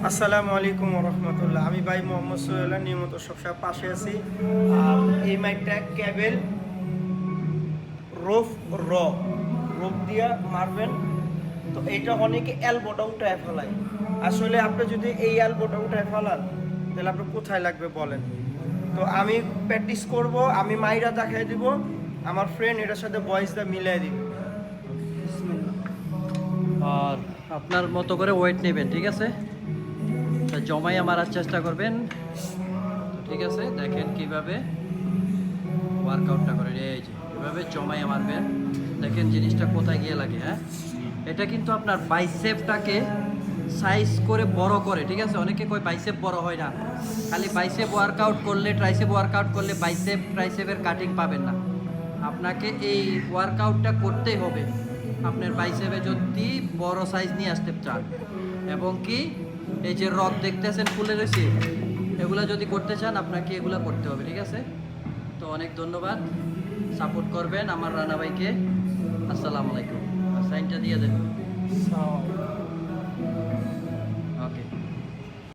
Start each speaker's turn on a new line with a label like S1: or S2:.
S1: আসসালামু আলাইকুম রহমতুল্লাহ। আমি ভাই মোহাম্মদ সোহেলা নিয়মিত সবসময় পাশে আছি। আর এই মাইকটা ক্যাবেল রোফ র রোপ দিয়া মারবেন। তো এইটা অনেকে অ্যালবোটা উঠায় ফেলায়। আসলে আপনি যদি এই অ্যালবোটা উঠায় ফেলান তাহলে আপনি কোথায় লাগবে বলেন। তো আমি প্র্যাকটিস করব, আমি মাইরা দেখাই দিব, আমার ফ্রেন্ড এটার সাথে ভয়েসটা মিলাই দিবে। বিসমিল্লাহ।
S2: আর আপনার মতো করে ওয়েট নেবেন, ঠিক আছে? তা জমাইয়া মারার চেষ্টা করবেন। তো ঠিক আছে, দেখেন কিভাবে ওয়ার্কআউটটা করেন। এই যে এভাবে জমাইয়া মারবেন, দেখেন জিনিসটা কোথায় গিয়ে লাগে। হ্যাঁ, এটা কিন্তু আপনার বাইসেপটাকে সাইজ করে বড় করে, ঠিক আছে? অনেকে কয় বাইসেপ বড় হয় না। খালি বাইসেপ ওয়ার্কআউট করলে, ট্রাইসেপ ওয়ার্কআউট করলে বাইসেপ ট্রাইসেপের কাটিং পাবেন না। আপনাকে এই ওয়ার্কআউটটা করতেই হবে আপনার বাইসেপে যদি বড় সাইজ নিয়ে আসতে চান। এবং কি এই যে রক দেখতেছেন ফুলে রয়েছে, এগুলো যদি করতে চান আপনাকে এগুলো করতে হবে, ঠিক আছে? তো অনেক ধন্যবাদ, সাপোর্ট করবেন আমার রানা ভাইকে। আসসালামু আলাইকুম। সাইনটা দিয়ে দেন।
S1: সালাম।
S2: ওকে।